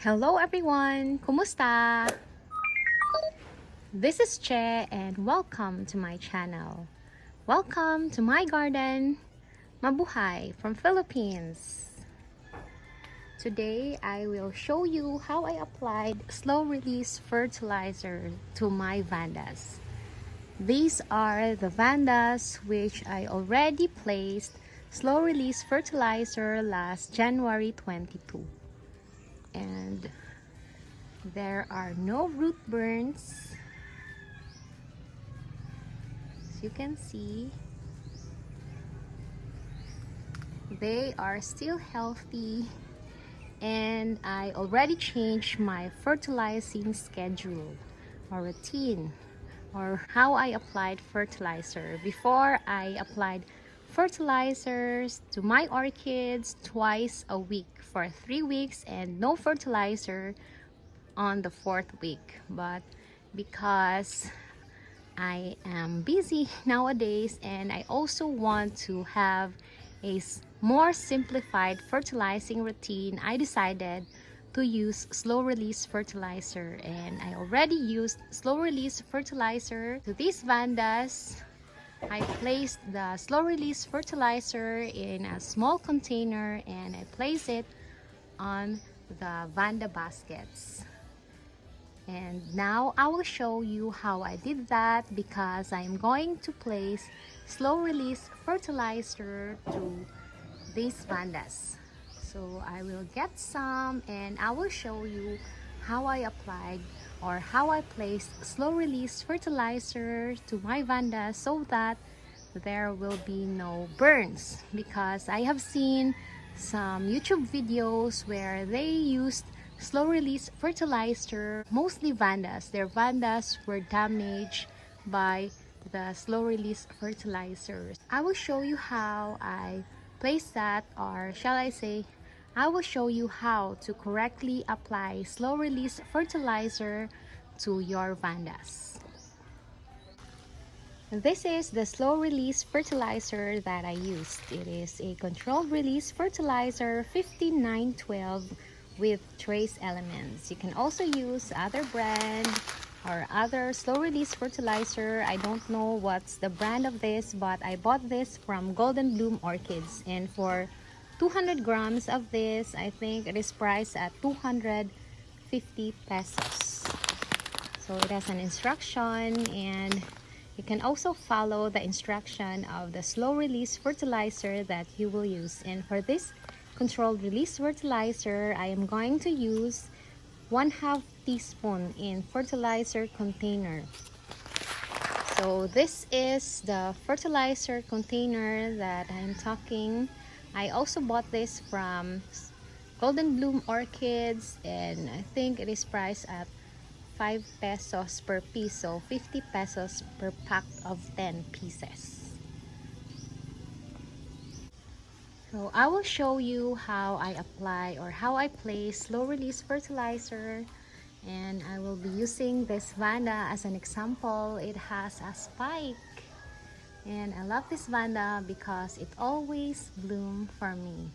Hello everyone! Kumusta? This is Che and welcome to my channel. Welcome to my garden, Mabuhay from Philippines. Today I will show you how I applied slow release fertilizer to my vandas. These are the vandas which I already placed slow release fertilizer last January 22. And there are no root burns. As you can see, they are still healthy, and I already changed my fertilizing schedule or routine, or how I applied fertilizer. Before, I applied fertilizers to my orchids twice a week for 3 weeks and no fertilizer on the 4th week. But because I am busy nowadays and I also want to have a more simplified fertilizing routine, I decided to use slow release fertilizer, and I already used slow release fertilizer to these vandas. I placed the slow release fertilizer in a small container and I placed it on the vanda baskets. And now I will show you how I did that, because I'm going to place slow release fertilizer to these vandas. So I will get some and I will show you how I applied or how I placed slow release fertilizer to my vandas so that there will be no burns, because I have seen some YouTube videos where they used slow release fertilizer, mostly vandas. Their vandas were damaged by the slow release fertilizers. I will show you how I place that, or shall I say, I will show you how to correctly apply slow release fertilizer to your vandas. This is the slow release fertilizer that I used. It is a controlled release fertilizer 5912 with trace elements. You can also use other brand or other slow release fertilizer. I don't know what's the brand of this, but I bought this from Golden Bloom Orchids, and for 200 grams of this, I think it is priced at 250 pesos. So it has an instruction, and you can also follow the instruction of the slow release fertilizer that you will use. And for this controlled release fertilizer, I am going to use 1/2 teaspoon in fertilizer container. So this is the fertilizer container that I'm talking. I also bought this from Golden Bloom Orchids, and I think it is priced at 5 pesos per piece, so 50 pesos per pack of 10 pieces. So I will show you how I apply or how I place slow release fertilizer, and I will be using this vanda as an example. It has a spike, and I love this vanda because it always blooms for me.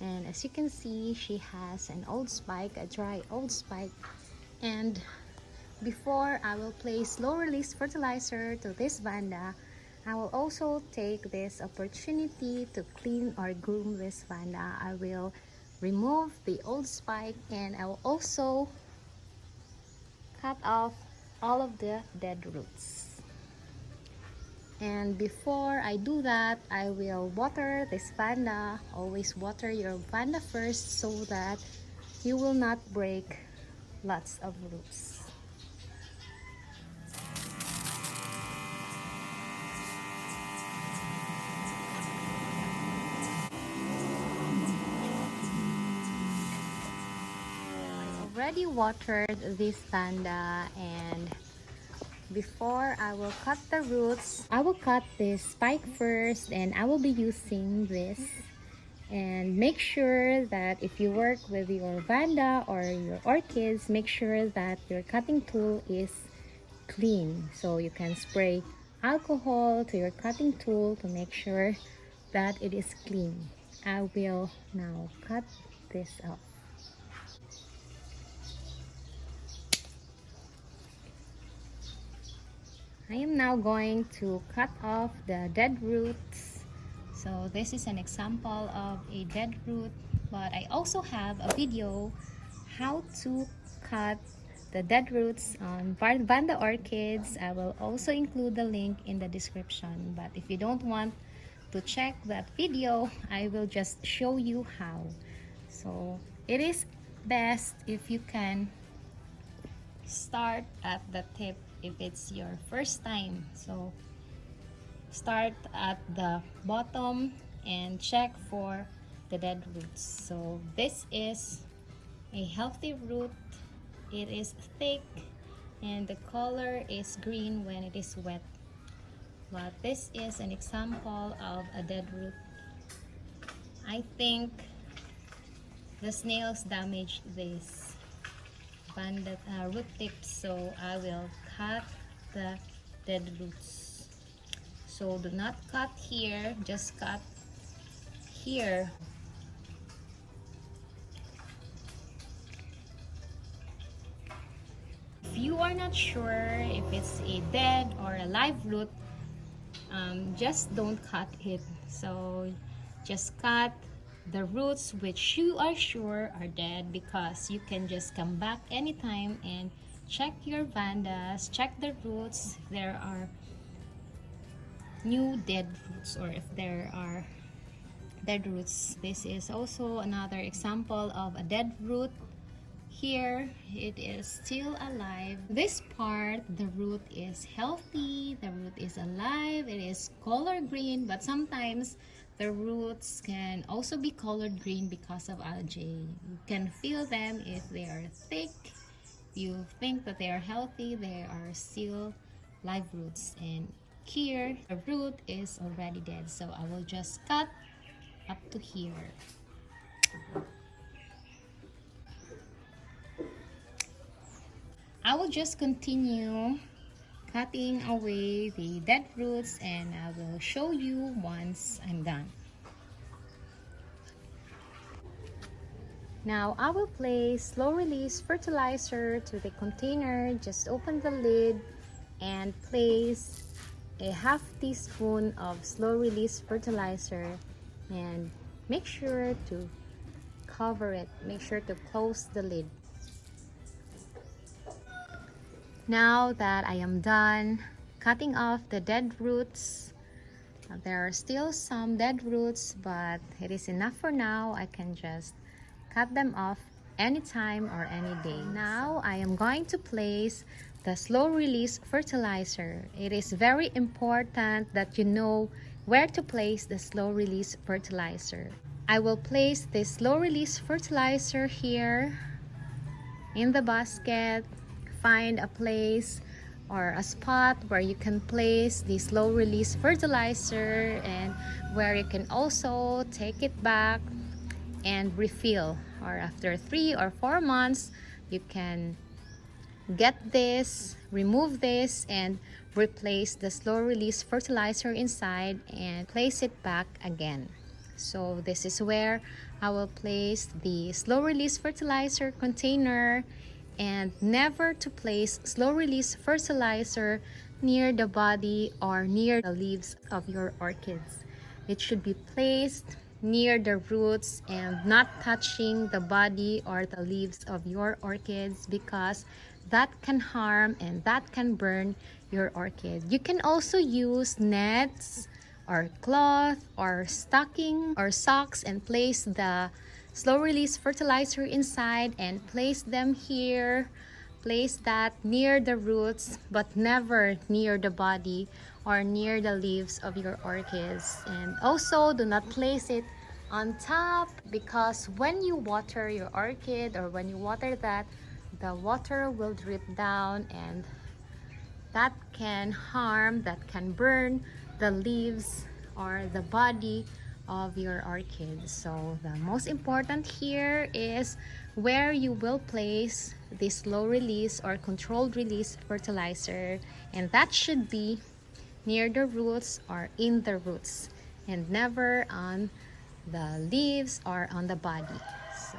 And as you can see, she has an old spike, a dry old spike. And before I will place slow release fertilizer to this vanda, I will also take this opportunity to clean or groom this vanda. I will remove the old spike, and I will also cut off all of the dead roots. And before I do that, I will water this vanda. Always water your vanda first so that you will not break lots of roots. Already watered this vanda, and before I will cut the roots, I will cut this spike first, and I will be using this. And make sure that if you work with your vanda or your orchids, make sure that your cutting tool is clean, so you can spray alcohol to your cutting tool to make sure that it is clean. I will now cut this out. I am now going to cut off the dead roots. So this is an example of a dead root, but I also have a video how to cut the dead roots on Vanda Orchids. I will also include the link in the description, but if you don't want to check that video, I will just show you how. So it is best if you can start at the tip if it's your first time. So start at the bottom and check for the dead roots. So this is a healthy root. It is thick and the color is green when it is wet, but this is an example of a dead root. I think the snails damaged this Vanda root tips, so I will cut the dead roots. So do not cut here, just cut here. If you are not sure if it's a dead or a live root, just don't cut it. So just cut the roots which you are sure are dead, because you can just come back anytime and check your vandas, check the roots if there are new dead roots or if there are dead roots. This is also another example of a dead root. Here it is still alive. This part, the root is healthy, the root is alive, it is color green, but sometimes the roots can also be colored green because of algae. You can feel them if they are thick. You think that they are healthy, they are still live roots. And here the root is already dead, so I will just cut up to here. I will just continue cutting away the dead roots and I will show you once I'm done. Now I will place slow release fertilizer to the container. Just open the lid and place a half teaspoon of slow release fertilizer and make sure to cover it. Make sure to close the lid. Now that I am done cutting off the dead roots, there are still some dead roots, but it is enough for now. I can just cut them off anytime or any day. Now I am going to place the slow release fertilizer. It is very important that you know where to place the slow release fertilizer. I will place the slow release fertilizer here in the basket. Find a place or a spot where you can place the slow release fertilizer and where you can also take it back and refill, or after 3 or 4 months you can get this, remove this and replace the slow release fertilizer inside and place it back again. So this is where I will place the slow release fertilizer container. And never to place slow release fertilizer near the body or near the leaves of your orchids. It should be placed near the roots and not touching the body or the leaves of your orchids, because that can harm and that can burn your orchid. You can also use nets or cloth or stocking or socks and place the slow release fertilizer inside and place them here. Place that near the roots, but never near the body or near the leaves of your orchids. And also do not place it on top, because when you water your orchid or when you water that, the water will drip down and that can harm, that can burn the leaves or the body of your orchids. So the most important here is where you will place this slow release or controlled release fertilizer, and that should be near the roots or in the roots and never on the leaves or on the body. So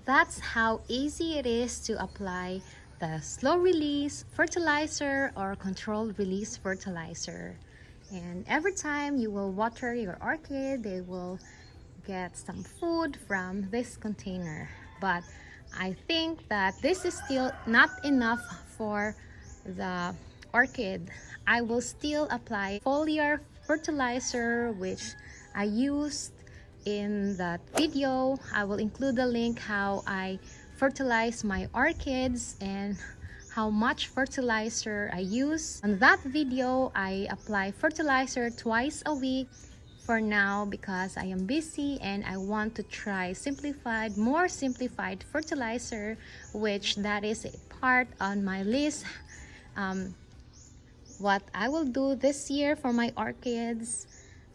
that's how easy it is to apply the slow release fertilizer or controlled release fertilizer. And every time you will water your orchid, they will get some food from this container. But I think that this is still not enough for the orchid. I will still apply foliar fertilizer, which I used in that video. I will include the link how I fertilize my orchids and how much fertilizer I use. On that video, I apply fertilizer twice a week for now because I am busy and I want to try more simplified fertilizer, which that is a part on my list. What I will do this year for my orchids,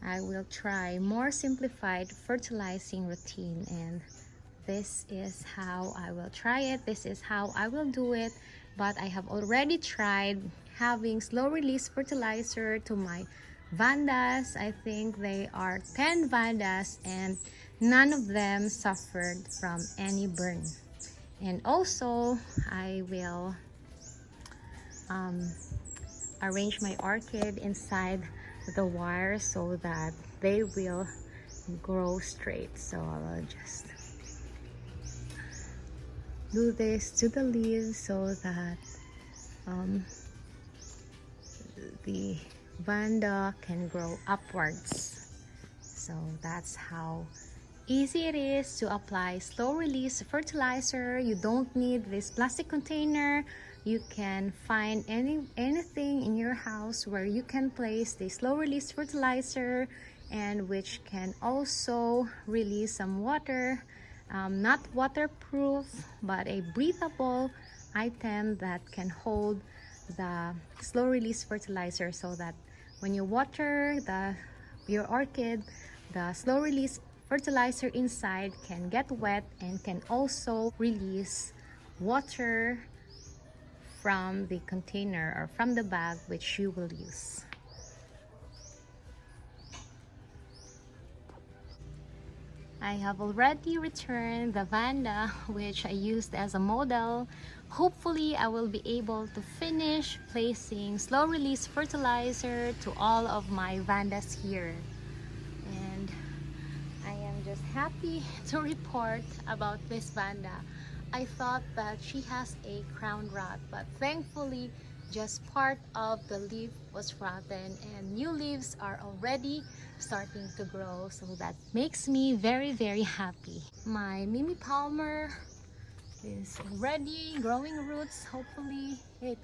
I will try more simplified fertilizing routine, and this is how I will try it. This is how I will do it. But I have already tried having slow release fertilizer to my Vandas. I think they are 10 Vandas and none of them suffered from any burn. And also I will arrange my orchid inside the wire so that they will grow straight. So I will just do this to the leaves so that the Vanda can grow upwards. So that's how easy it is to apply slow release fertilizer. You don't need this plastic container. You can find anything in your house where you can place the slow release fertilizer, and which can also release some water. Not waterproof, but a breathable item that can hold the slow release fertilizer so that when you water your orchid, the slow release fertilizer inside can get wet and can also release water from the container or from the bag which you will use. I have already returned the Vanda which I used as a model. Hopefully I will be able to finish placing slow release fertilizer to all of my Vandas here. And I am just happy to report about this Vanda. I thought that she has a crown rot, but thankfully just part of the leaf was rotten and new leaves are already starting to grow, so that makes me very happy. My Mimi Palmer is already growing roots. Hopefully it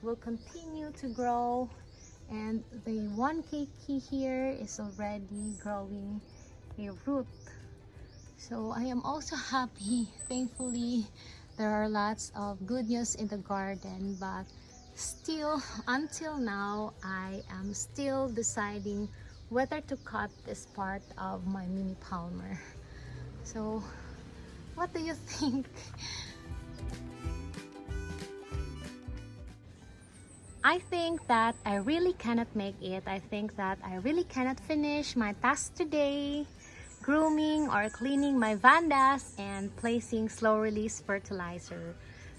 will continue to grow, and the 1 keiki here is already growing a root. So I am also happy. Thankfully there are lots of good news in the garden, but still until now I am still deciding whether to cut this part of my Mini Palmer. So what do you think? I think that I really cannot make it. I think that I really cannot finish my task today, grooming or cleaning my Vandas and placing slow release fertilizer.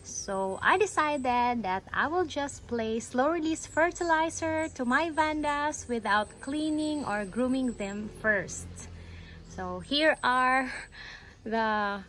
So I decided that I will just place slow release fertilizer to my Vandas without cleaning or grooming them first. So here are the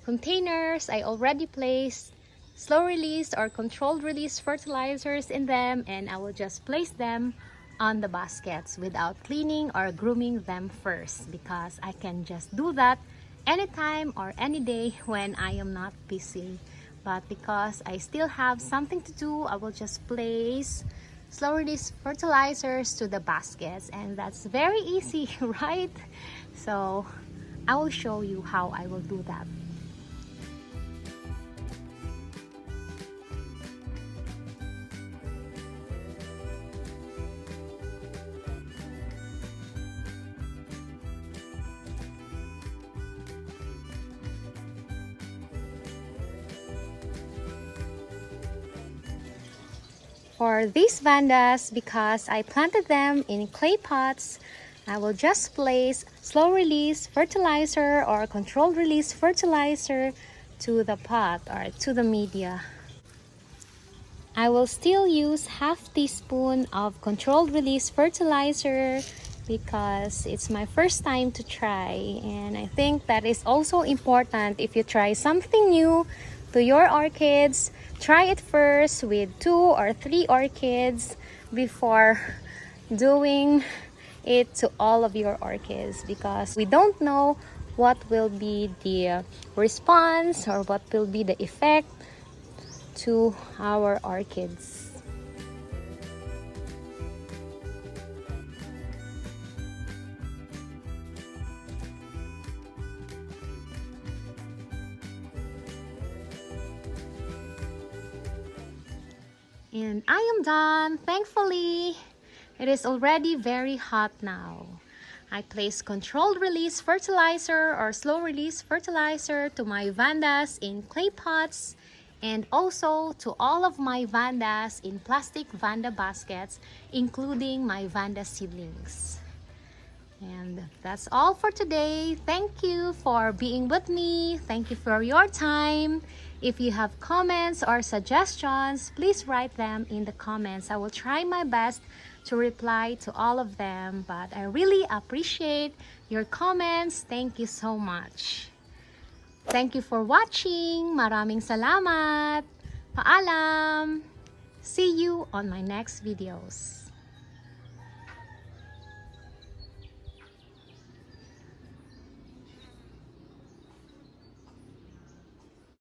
containers. I already placed slow release or controlled release fertilizers in them, and I will just place them on the baskets without cleaning or grooming them first, because I can just do that anytime or any day when I am not busy. But because I still have something to do, I will just place slow release fertilizers to the baskets, and that's very easy, right? So I will show you how I will do that. For these Vandas, because I planted them in clay pots, I will just place slow release fertilizer or controlled release fertilizer to the pot or to the media. I will still use half teaspoon of controlled release fertilizer because it's my first time to try, and I think that is also important. If you try something new to your orchids, try it first with 2 or 3 orchids before doing it to all of your orchids, because we don't know what will be the response or what will be the effect to our orchids. And I am done. Thankfully, it is already very hot now. I placed controlled release fertilizer or slow release fertilizer to my vandas in clay pots, and also to all of my vandas in plastic vanda baskets, including my vanda seedlings. And that's all for today. Thank you for being with me. Thank you for your time. If you have comments or suggestions, please write them in the comments. I will try my best to reply to all of them, but I really appreciate your comments. Thank you so much. Thank you for watching. Maraming salamat. Paalam. See you on my next videos.